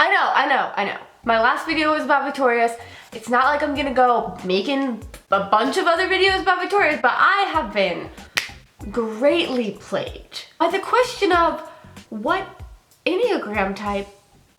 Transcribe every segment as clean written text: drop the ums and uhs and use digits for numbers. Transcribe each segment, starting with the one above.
I know. My last video was about Victorious. It's not like I'm gonna go making a bunch of other videos about Victorious, but I have been greatly plagued by the question of what Enneagram type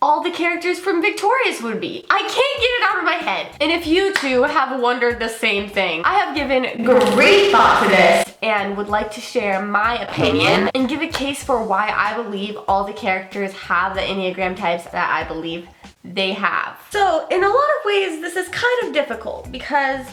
all the characters from Victorious would be. I can't get it out of my head. And if you too have wondered the same thing, I have given great thought to this and would like to share my opinion and give a case for why I believe all the characters have the Enneagram types that I believe they have. So in a lot of ways, this is kind of difficult because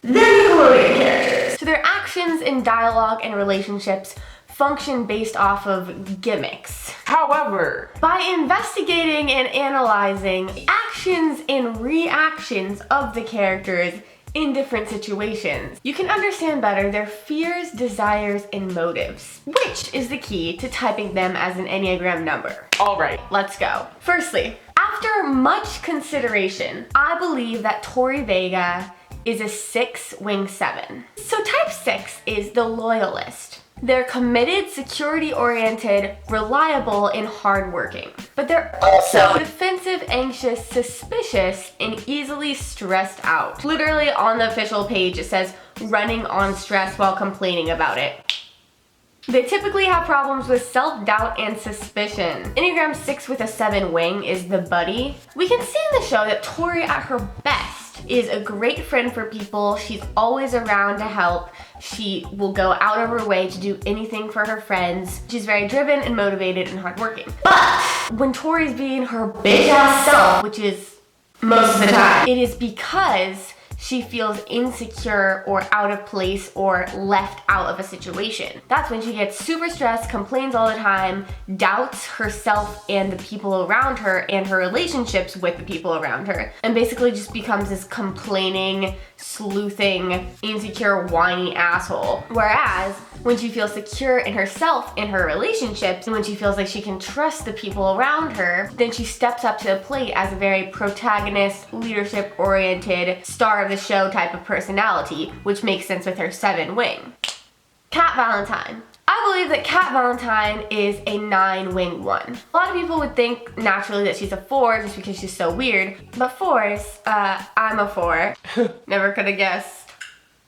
they're Nickelodeon characters. So their actions in dialogue and relationships function based off of gimmicks. However, by investigating and analyzing actions and reactions of the characters in different situations, you can understand better their fears, desires, and motives, which is the key to typing them as an Enneagram number. All right, let's go. Firstly, after much consideration, I believe that Tori Vega is a 6 wing 7. So type 6 is the loyalist. They're committed, security-oriented, reliable, and hardworking. But they're also defensive, anxious, suspicious, and easily stressed out. Literally on the official page it says, running on stress while complaining about it. They typically have problems with self-doubt and suspicion. Enneagram 6 with a 7 wing is the buddy. We can see in the show that Tori at her best is a great friend for people. She's always around to help. She will go out of her way to do anything for her friends. She's very driven and motivated and hardworking. But when Tori's being her bitch ass self, which is most of the time, it is because she feels insecure or out of place or left out of a situation. That's when she gets super stressed, complains all the time, doubts herself and the people around her and her relationships with the people around her, and basically just becomes this complaining, sleuthing, insecure, whiny asshole. Whereas when she feels secure in herself and her relationships, and when she feels like she can trust the people around her, then she steps up to the plate as a very protagonist, leadership-oriented, star of the show type of personality, which makes sense with her 7 wing. Cat Valentine. I believe that Cat Valentine is a 9 wing 1. A lot of people would think naturally that she's a 4 just because she's so weird, but 4s, I'm a 4. Never could have guessed.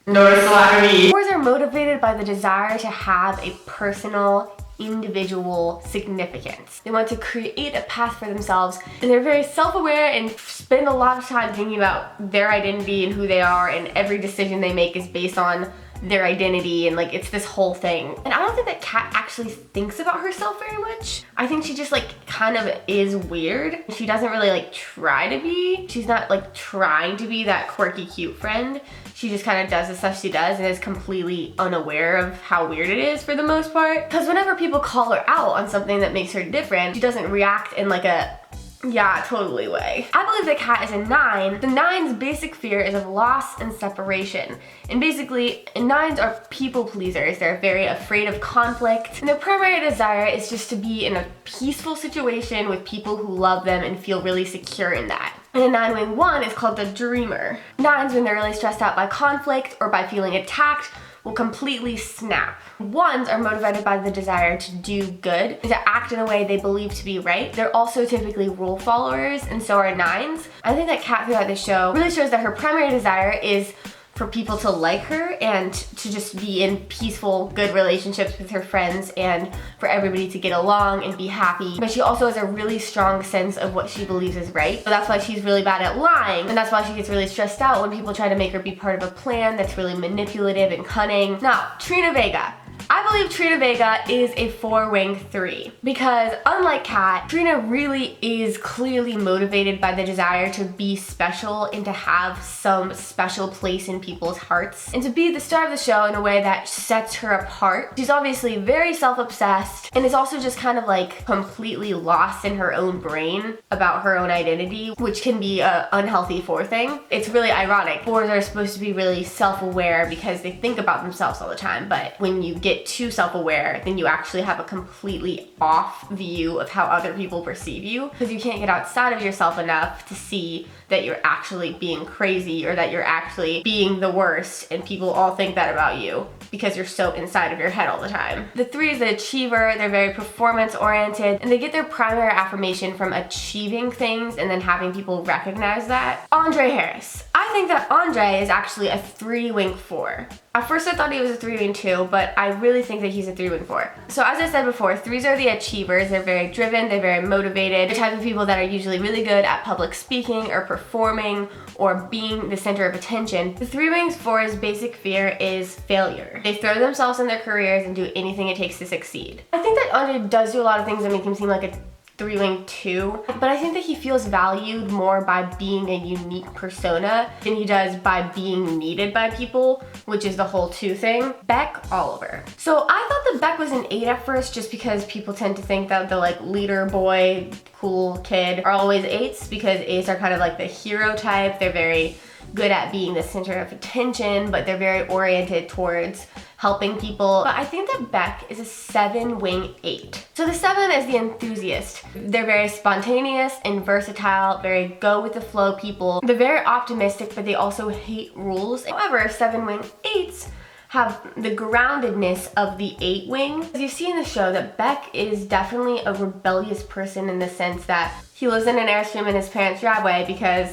No, it's not me. 4s are motivated by the desire to have a personal, individual significance. They want to create a path for themselves, and they're very self-aware and spend a lot of time thinking about their identity and who they are, and every decision they make is based on their identity, and like it's this whole thing. And I don't think that Kat actually thinks about herself very much. I think she just like kind of is weird. She doesn't really like try to be. She's not like trying to be that quirky cute friend. She just kind of does the stuff she does and is completely unaware of how weird it is for the most part. Because whenever people call her out on something that makes her different, she doesn't react in like a yeah, totally way. I believe that Kat is a 9. The 9's basic fear is of loss and separation. And basically, 9s are people pleasers. They're very afraid of conflict. And their primary desire is just to be in a peaceful situation with people who love them and feel really secure in that. And a 9 wing 1 is called the dreamer. 9s, when they're really stressed out by conflict or by feeling attacked, will completely snap. 1s are motivated by the desire to do good and to act in a way they believe to be right. They're also typically rule followers, and so are 9s. I think that Kat throughout the show really shows that her primary desire is for people to like her and to just be in peaceful, good relationships with her friends and for everybody to get along and be happy. But she also has a really strong sense of what she believes is right. So that's why she's really bad at lying, and that's why she gets really stressed out when people try to make her be part of a plan that's really manipulative and cunning. Now, Trina Vega. I believe Trina Vega is a 4 wing 3 because unlike Kat, Trina really is clearly motivated by the desire to be special and to have some special place in people's hearts and to be the star of the show in a way that sets her apart. She's obviously very self-obsessed and is also just kind of like completely lost in her own brain about her own identity, which can be an unhealthy 4 thing. It's really ironic. 4s are supposed to be really self-aware because they think about themselves all the time, but when you get get too self-aware, then you actually have a completely off view of how other people perceive you, because you can't get outside of yourself enough to see that you're actually being crazy or that you're actually being the worst, and people all think that about you because you're so inside of your head all the time. The 3 is the achiever. They're very performance oriented, and they get their primary affirmation from achieving things and then having people recognize that. Andre Harris. I think that Andre is actually a 3-wing 4. At first I thought he was a 3-wing 2, but I really think that he's a 3-wing 4. So as I said before, 3s are the achievers. They're very driven, they're very motivated. The type of people that are usually really good at public speaking or performing or being the center of attention. The 3-wings 4's basic fear is failure. They throw themselves in their careers and do anything it takes to succeed. I think that Andre does do a lot of things that make him seem like a 3-wing 2, but I think that he feels valued more by being a unique persona than he does by being needed by people, which is the whole 2 thing. Beck Oliver. So I thought that Beck was an 8 at first, just because people tend to think that the like leader boy, cool kid are always 8s, because 8s are kind of like the hero type. They're very good at being the center of attention, but they're very oriented towards helping people. But I think that Beck is a 7-wing 8. So the 7 is the enthusiast. They're very spontaneous and versatile, very go with the flow people. They're very optimistic, but they also hate rules. However, 7-wing 8s have the groundedness of the 8-wing. As you see in the show, that Beck is definitely a rebellious person in the sense that he lives in an Airstream in his parents' driveway because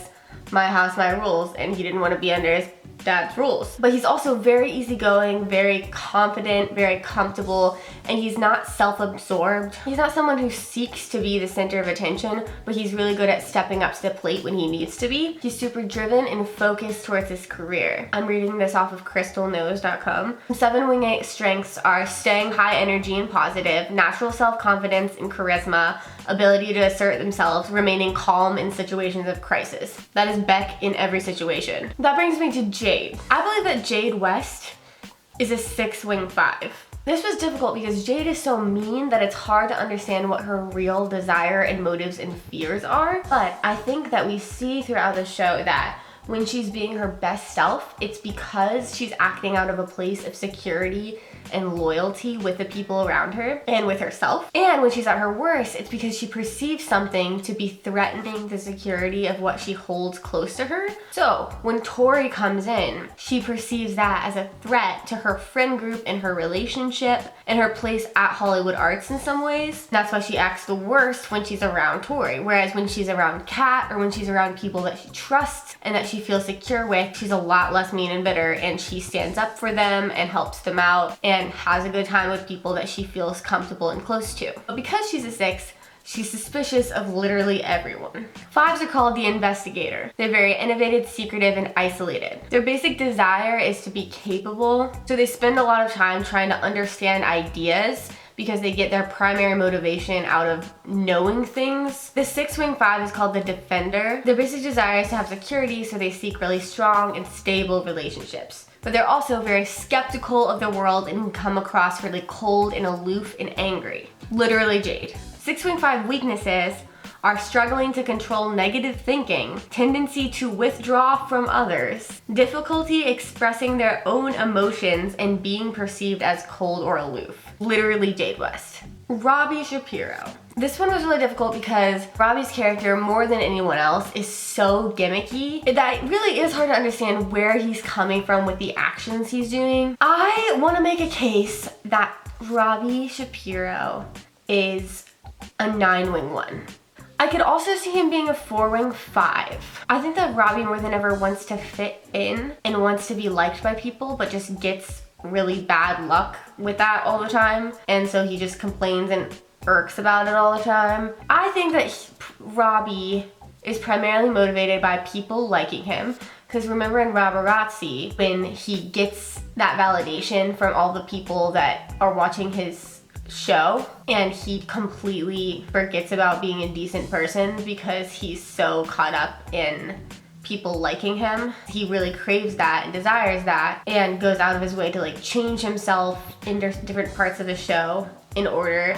my house, my rules, and he didn't want to be under his dad's rules. But he's also very easygoing, very confident, very comfortable, and he's not self-absorbed. He's not someone who seeks to be the center of attention, but he's really good at stepping up to the plate when he needs to be. He's super driven and focused towards his career. I'm reading this off of crystalknows.com. 7-wing 8 strengths are staying high energy and positive, natural self-confidence and charisma, ability to assert themselves, remaining calm in situations of crisis. That is Beck in every situation. That brings me to Jade. I believe that Jade West is a 6-wing 5. This was difficult because Jade is so mean that it's hard to understand what her real desire and motives and fears are. But I think that we see throughout the show that when she's being her best self, it's because she's acting out of a place of security and loyalty with the people around her and with herself. And when she's at her worst, it's because she perceives something to be threatening the security of what she holds close to her. So when Tori comes in, she perceives that as a threat to her friend group and her relationship and her place at Hollywood Arts in some ways. That's why she acts the worst when she's around Tori. Whereas when she's around Kat or when she's around people that she trusts and that she feels secure with, she's a lot less mean and bitter, and she stands up for them and helps them out and has a good time with people that she feels comfortable and close to. But because she's a 6, she's suspicious of literally everyone. 5s are called the investigator. They're very innovative, secretive, and isolated. Their basic desire is to be capable, so they spend a lot of time trying to understand ideas because they get their primary motivation out of knowing things. The 6-wing 5 is called the defender. Their basic desire is to have security, so they seek really strong and stable relationships. But they're also very skeptical of the world and can come across really cold and aloof and angry. Literally Jade. 6-wing 5 weaknesses are struggling to control negative thinking, tendency to withdraw from others, difficulty expressing their own emotions, and being perceived as cold or aloof. Literally Jade West. Robbie Shapiro. This one was really difficult because Robbie's character, more than anyone else, is so gimmicky that it really is hard to understand where he's coming from with the actions he's doing. I want to make a case that Robbie Shapiro is a 9-wing 1. I could also see him being a 4-wing 5. I think that Robbie more than ever wants to fit in and wants to be liked by people, but just gets really bad luck with that all the time. And so he just complains and irks about it all the time. I think that Robbie is primarily motivated by people liking him. Because remember in Rabarazzi, when he gets that validation from all the people that are watching his show, and he completely forgets about being a decent person because he's so caught up in people liking him. He really craves that and desires that and goes out of his way to like change himself in different parts of the show in order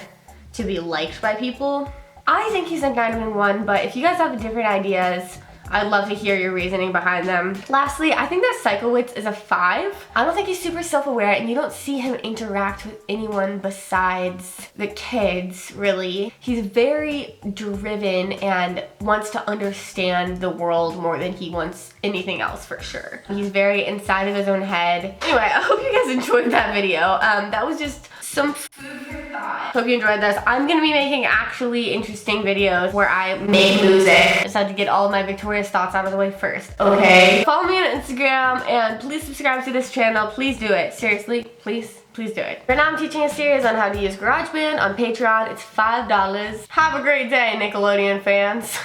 to be liked by people. I think he's a 9-wing 1, but if you guys have different ideas, I'd love to hear your reasoning behind them. Lastly, I think that Sikowitz is a 5. I don't think he's super self-aware, and you don't see him interact with anyone besides the kids, really. He's very driven and wants to understand the world more than he wants anything else, for sure. He's very inside of his own head. Anyway, I hope you guys enjoyed that video. That was just some food for thought. Hope you enjoyed this. I'm gonna be making actually interesting videos where I make music. I just had to get all of my victorious thoughts out of the way first, okay? Follow me on Instagram and please subscribe to this channel. Please do it. Seriously, please do it. Right now I'm teaching a series on how to use GarageBand on Patreon. It's $5. Have a great day, Nickelodeon fans.